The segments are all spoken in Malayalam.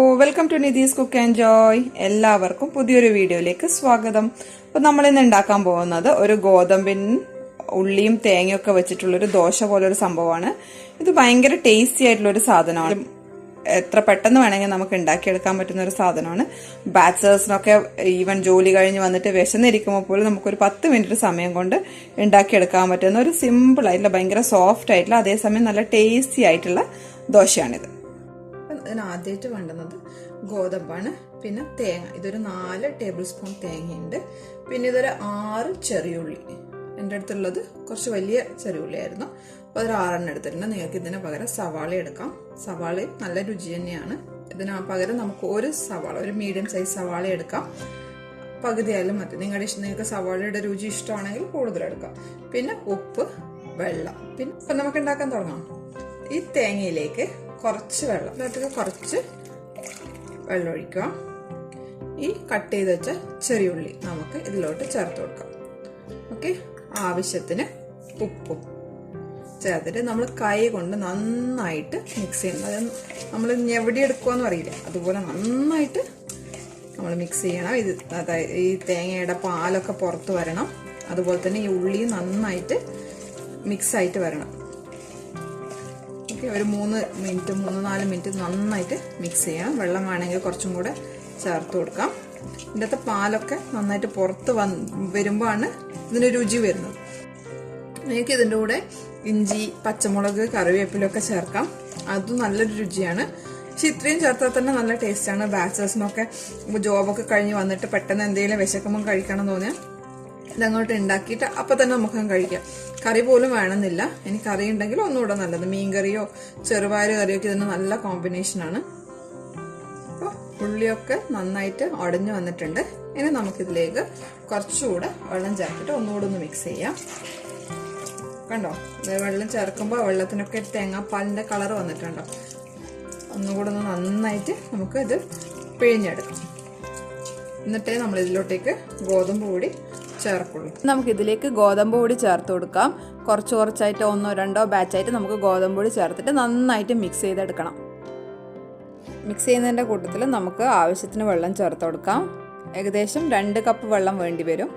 Welcome to Nidhi's cook and joy. എല്ലാവർക്കും പുതിയൊരു വീഡിയോയിലേക്ക് സ്വാഗതം. അപ്പോൾ നമ്മൾ ഇന്ന് ഉണ്ടാക്കാൻ പോകുന്നത് ഒരു ഗോതമ്പിൻ ഉള്ളിയും തേങ്ങയൊക്കെ വെച്ചിട്ടുള്ളൊരു ദോശ പോലൊരു സംഭവമാണ്. ഇത് ഭയങ്കര ടേസ്റ്റി ആയിട്ടുള്ളൊരു സാധനമാണ്. എത്ര പെട്ടെന്ന് വേണമെങ്കിൽ നമുക്ക് ഉണ്ടാക്കിയെടുക്കാൻ പറ്റുന്ന ഒരു സാധനമാണ്. ബാച്ചലേഴ്സിനൊക്കെ ഈവൻ ജോലി കഴിഞ്ഞ് വന്നിട്ട് വിശന്നിരിക്കുമ്പോൾ പോലും നമുക്കൊരു 10 മിനിറ്റ് സമയം കൊണ്ട് ഉണ്ടാക്കിയെടുക്കാൻ പറ്റുന്ന ഒരു സിമ്പിൾ ആയിട്ടുള്ള ഭയങ്കര സോഫ്റ്റ് ആയിട്ടുള്ള അതേസമയം നല്ല ടേസ്റ്റി ആയിട്ടുള്ള ദോശയാണിത്. അതിന് ആദ്യമായിട്ട് വേണ്ടുന്നത് ഗോതമ്പാണ്, പിന്നെ തേങ്ങ. ഇതൊരു 4 ടേബിൾ സ്പൂൺ തേങ്ങയുണ്ട്. പിന്നെ ഇതൊരു 6 ചെറിയുള്ളി. എൻ്റെ അടുത്തുള്ളത് കുറച്ച് വലിയ ചെറിയുള്ളിയായിരുന്നു, അപ്പോൾ അതൊരു 6 എടുത്തിട്ടുണ്ട്. നിങ്ങൾക്ക് ഇതിന് പകരം സവാള എടുക്കാം. സവാളയും നല്ല രുചി തന്നെയാണ്. ഇതിന് പകരം നമുക്ക് ഒരു മീഡിയം സൈസ് സവാള എടുക്കാം. പകുതിയായാലും മതി. നിങ്ങൾക്ക് സവാളയുടെ രുചി ഇഷ്ടമാണെങ്കിൽ കൂടുതലെടുക്കാം. പിന്നെ ഉപ്പ്, വെള്ളം. പിന്നെ ഇപ്പം നമുക്ക് ഉണ്ടാക്കാൻ തുടങ്ങാം. ഈ തേങ്ങയിലേക്ക് കുറച്ച് വെള്ളം, ഇതിനകത്തേക്ക് കുറച്ച് വെള്ളം ഒഴിക്കുക. ഈ കട്ട് ചെയ്ത് വെച്ച ചെറിയുള്ളി നമുക്ക് ഇതിലോട്ട് ചേർത്ത് കൊടുക്കാം. ഓക്കെ, ആവശ്യത്തിന് ഉപ്പും ചേർത്തിട്ട് നമ്മൾ കൈ കൊണ്ട് നന്നായിട്ട് മിക്സ് ചെയ്യണം. അത് നമ്മൾ ഞെവിടിയെടുക്കുമെന്ന് അറിയില്ല, അതുപോലെ നന്നായിട്ട് നമ്മൾ മിക്സ് ചെയ്യണം. അതായത് ഈ തേങ്ങയുടെ പാലൊക്കെ പുറത്ത് വരണം, അതുപോലെ തന്നെ ഈ ഉള്ളി നന്നായിട്ട് മിക്സ് ആയിട്ട് വരണം. ഒരു 3-4 മിനിറ്റ് നന്നായിട്ട് മിക്സ് ചെയ്യാം. വെള്ളം വേണമെങ്കിൽ കുറച്ചും കൂടെ ചേർത്ത് കൊടുക്കാം. ഇതിൻ്റെ പാലൊക്കെ നന്നായിട്ട് പുറത്ത് വരുമ്പോഴാണ് ഇതിന് രുചി വരുന്നത്. എനിക്ക് ഇതിൻ്റെ കൂടെ ഇഞ്ചി, പച്ചമുളക്, കറിവേപ്പിലൊക്കെ ചേർക്കാം. അതും നല്ലൊരു രുചിയാണ്. പക്ഷെ ഇത്രയും ചേർത്താൽ തന്നെ നല്ല ടേസ്റ്റാണ്. ബാച്ചലേഴ്സിനൊക്കെ ജോബൊക്കെ കഴിഞ്ഞ് വന്നിട്ട് പെട്ടെന്ന് എന്തെങ്കിലും വിശക്കുമ്പോൾ കഴിക്കണം തോന്നിയാൽ ഇതങ്ങോട്ട് ഉണ്ടാക്കിയിട്ട് അപ്പം തന്നെ നമുക്ക് കഴിക്കാം. കറി പോലും വേണമെന്നില്ല. ഇനി കറി ഉണ്ടെങ്കിൽ ഒന്നുകൂടെ നല്ലത്. മീൻകറിയോ ചെറുപയർ കറിയൊക്കെ ഇതിന് നല്ല കോമ്പിനേഷനാണ്. അപ്പോൾ ഉള്ളിയൊക്കെ നന്നായിട്ട് ഉടഞ്ഞു വന്നിട്ടുണ്ട്. ഇനി നമുക്കിതിലേക്ക് കുറച്ചുകൂടെ വെള്ളം ചേർത്തിട്ട് ഒന്നുകൂടെ ഒന്ന് മിക്സ് ചെയ്യാം. കണ്ടോ, വെള്ളം ചേർക്കുമ്പോൾ വെള്ളത്തിനൊക്കെ തേങ്ങാപ്പാലിൻ്റെ കളർ വന്നിട്ടുണ്ടോ. ഒന്നുകൂടെ ഒന്ന് നന്നായിട്ട് നമുക്ക് ഇത് പിഴിഞ്ഞെടുക്കാം. എന്നിട്ടേ നമ്മൾ ഇതിലോട്ടേക്ക് ഗോതമ്പ് പൊടി ചേർക്കുള്ളൂ. നമുക്ക് ഇതിലേക്ക് ഗോതമ്പ് പൊടി ചേർത്ത് കൊടുക്കാം. കുറച്ചായിട്ട് 1-2 ബാച്ചായിട്ട് നമുക്ക് ഗോതമ്പ് പൊടി ചേർത്തിട്ട് നന്നായിട്ട് മിക്സ് ചെയ്തെടുക്കണം. മിക്സ് ചെയ്യുന്നതിൻ്റെ കൂട്ടത്തിൽ നമുക്ക് ആവശ്യത്തിന് വെള്ളം ചേർത്ത് കൊടുക്കാം. ഏകദേശം 2 കപ്പ് വെള്ളം വേണ്ടി വരും.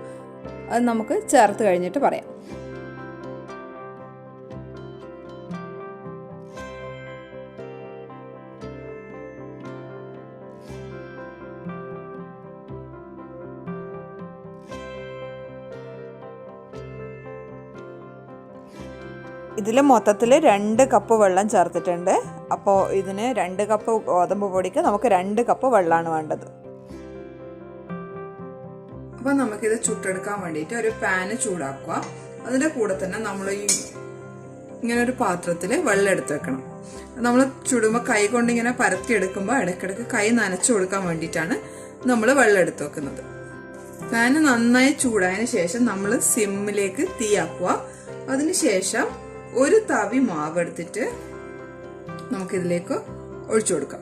അത് നമുക്ക് ചേർത്ത് കഴിഞ്ഞിട്ട് പറയാം. ഇതിൽ മൊത്തത്തിൽ 2 കപ്പ് വെള്ളം ചേർത്തിട്ടുണ്ട്. അപ്പോൾ ഇതിന് 2 കപ്പ് ഗോതമ്പ് പൊടിക്ക് നമുക്ക് 2 കപ്പ് വെള്ളമാണ് വേണ്ടത്. അപ്പോൾ നമുക്കിത് ചുട്ടെടുക്കാൻ വേണ്ടിയിട്ട് ഒരു പാന് ചൂടാക്കുക. അതിൻ്റെ കൂടെ തന്നെ നമ്മൾ ഇങ്ങനെ ഒരു പാത്രത്തിൽ വെള്ളം എടുത്ത് വെക്കണം. നമ്മൾ ചുടുമ്പോൾ കൈ കൊണ്ട് ഇങ്ങനെ പരത്തിയെടുക്കുമ്പോൾ ഇടയ്ക്കിടയ്ക്ക് കൈ നനച്ചു കൊടുക്കാൻ വേണ്ടിയിട്ടാണ് നമ്മൾ വെള്ളം എടുത്ത് വെക്കുന്നത്. പാന് നന്നായി ചൂടായതിന് ശേഷം നമ്മൾ സിമ്മിലേക്ക് തീയാക്കുക. അതിനുശേഷം ഒരു തവി മാവ് എടുത്തിട്ട് നമുക്കിതിലേക്ക് ഒഴിച്ചു കൊടുക്കാം.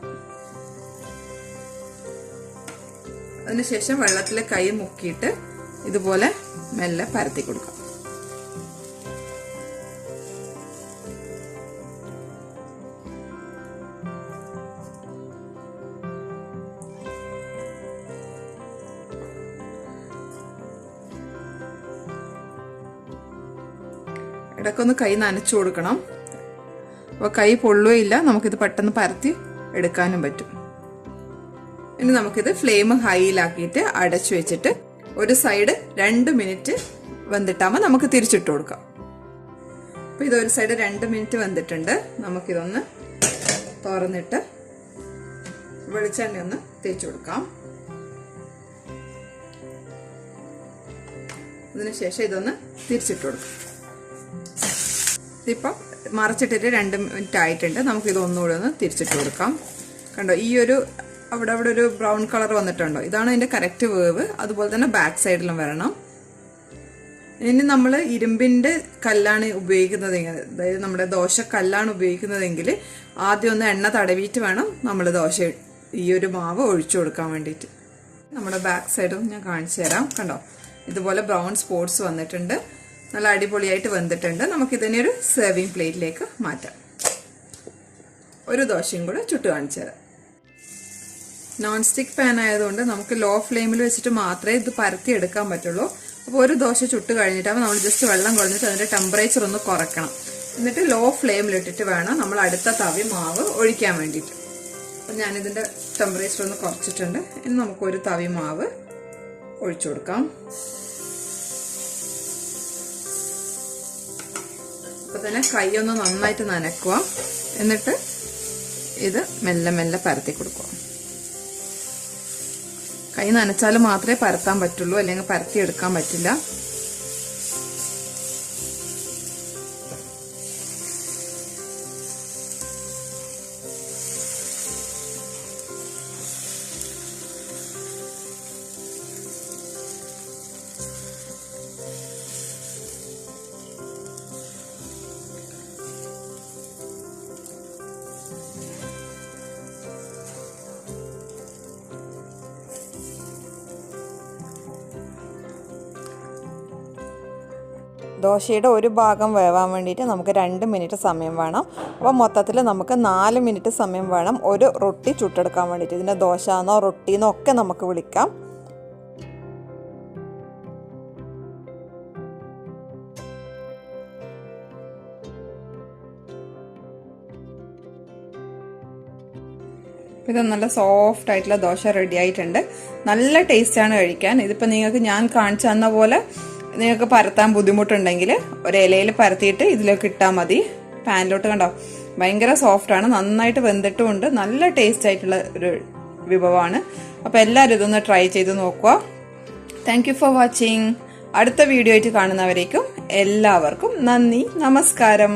അതിനുശേഷം വെള്ളത്തിലെ കൈ മുക്കിയിട്ട് ഇതുപോലെ മെല്ലെ പരത്തി കൊടുക്കാം. ഇടയ്ക്കൊന്ന് കൈ നനച്ചു കൊടുക്കണം. അപ്പോൾ കൈ പൊള്ളുകയില്ല, നമുക്കിത് പെട്ടെന്ന് പരത്തി എടുക്കാനും പറ്റും. ഇനി നമുക്കിത് ഫ്ലെയിം ഹൈയിലാക്കിയിട്ട് അടച്ചു വെച്ചിട്ട് ഒരു സൈഡ് 2 മിനിറ്റ് വെന്തിട്ടാകുമ്പോൾ നമുക്ക് തിരിച്ചിട്ട് കൊടുക്കാം. അപ്പോൾ ഇതൊരു സൈഡ് 2 മിനിറ്റ് വെന്തിട്ടുണ്ട്. നമുക്കിതൊന്ന് തുറന്നിട്ട് വെളിച്ചെണ്ണ ഒന്ന് തേച്ച് കൊടുക്കാം. അതിനുശേഷം ഇതൊന്ന് തിരിച്ചിട്ട് കൊടുക്കാം. ഇതിപ്പം മറച്ചിട്ടിട്ട് 2 മിനിറ്റ് ആയിട്ടുണ്ട്. നമുക്കിത് ഒന്നുകൂടെ ഒന്ന് തിരിച്ചിട്ട് കൊടുക്കാം. കണ്ടോ, ഈ ഒരു അവിടെ ഒരു ബ്രൗൺ കളർ വന്നിട്ടുണ്ടോ, ഇതാണ് അതിൻ്റെ കറക്റ്റ് വേവ്. അതുപോലെ തന്നെ ബാക്ക് സൈഡിലും വരണം. ഇനി നമ്മൾ ഇരുമ്പിൻ്റെ കല്ലാണ് ഉപയോഗിക്കുന്നതെങ്കിൽ, അതായത് നമ്മുടെ ദോശ കല്ലാണ് ഉപയോഗിക്കുന്നതെങ്കിൽ ആദ്യം ഒന്ന് എണ്ണ തടവിയിട്ട് വേണം നമ്മൾ ഈ ഒരു മാവ് ഒഴിച്ചു കൊടുക്കാൻ വേണ്ടിയിട്ട്. നമ്മുടെ ബാക്ക് സൈഡും ഞാൻ കാണിച്ചു തരാം. കണ്ടോ, ഇതുപോലെ ബ്രൗൺ സ്പോട്ട്സ് വന്നിട്ടുണ്ട്. നല്ല അടിപൊളിയായിട്ട് വെന്തിട്ടുണ്ട്. നമുക്കിതിനെ ഒരു സെർവിങ് പ്ലേറ്റിലേക്ക് മാറ്റാം. ഒരു ദോശയും കൂടെ ചുട്ട് കാണിച്ചു തരാം. നോൺ സ്റ്റിക്ക് പാൻ ആയതുകൊണ്ട് നമുക്ക് ലോ ഫ്ലെയിമിൽ വെച്ചിട്ട് മാത്രമേ ഇത് പരത്തി എടുക്കാൻ പറ്റുള്ളൂ. അപ്പോൾ ഒരു ദോശ ചുട്ട് കഴിഞ്ഞിട്ടാകുമ്പോൾ നമ്മൾ ജസ്റ്റ് വെള്ളം കുറഞ്ഞിട്ട് അതിന്റെ ടെമ്പറേച്ചർ ഒന്ന് കുറയ്ക്കണം. എന്നിട്ട് ലോ ഫ്ലെയിമിലിട്ടിട്ട് വേണം നമ്മൾ അടുത്ത തവി മാവ് ഒഴിക്കാൻ വേണ്ടിയിട്ട്. അപ്പം ഞാനിതിന്റെ ടെമ്പറേച്ചർ ഒന്ന് കുറച്ചിട്ടുണ്ട്. ഇനി നമുക്കൊരു തവി മാവ് ഒഴിച്ചു കൊടുക്കാം. അപ്പൊ തന്നെ കൈയൊന്ന് നന്നായിട്ട് നനക്കുക. എന്നിട്ട് ഇത് മെല്ലെ മെല്ലെ പരത്തി കൊടുക്കുക. കൈ നനച്ചാൽ മാത്രമേ പരത്താൻ പറ്റുള്ളൂ, അല്ലെങ്കിൽ പരത്തി എടുക്കാൻ പറ്റില്ല. ദോശയുടെ ഒരു ഭാഗം വേവാൻ വേണ്ടിയിട്ട് നമുക്ക് 2 മിനിറ്റ് സമയം വേണം. അപ്പോൾ മൊത്തത്തിൽ നമുക്ക് 4 മിനിറ്റ് സമയം വേണം ഒരു റൊട്ടി ചുട്ടെടുക്കാൻ വേണ്ടിയിട്ട്. ഇതിനെ ദോശ എന്നോ റൊട്ടിന്നോ ഒക്കെ നമുക്ക് വിളിക്കാം. ഇത് നല്ല സോഫ്റ്റ് ആയിട്ടുള്ള ദോശ റെഡി ആയിട്ടുണ്ട്. നല്ല ടേസ്റ്റാണ് കഴിക്കാൻ. ഇതിപ്പോൾ നിങ്ങൾക്ക് ഞാൻ കാണിച്ചു തന്ന പോലെ നിങ്ങൾക്ക് പരത്താൻ ബുദ്ധിമുട്ടുണ്ടെങ്കിൽ ഒരു ഇലയിൽ പരത്തിയിട്ട് ഇതിലേക്ക് ഇട്ടാൽ മതി. പാനിലോട്ട് കണ്ടോ, ഭയങ്കര സോഫ്റ്റാണ്, നന്നായിട്ട് വെന്തിട്ടുമുണ്ട്. നല്ല ടേസ്റ്റ് ആയിട്ടുള്ള ഒരു വിഭവമാണ്. അപ്പോൾ എല്ലാവരും ഇതൊന്ന് ട്രൈ ചെയ്ത് നോക്കുക. Thank you for watching. അടുത്ത വീഡിയോ ആയിട്ട് കാണുന്നവരേക്കും എല്ലാവർക്കും നന്ദി, നമസ്കാരം.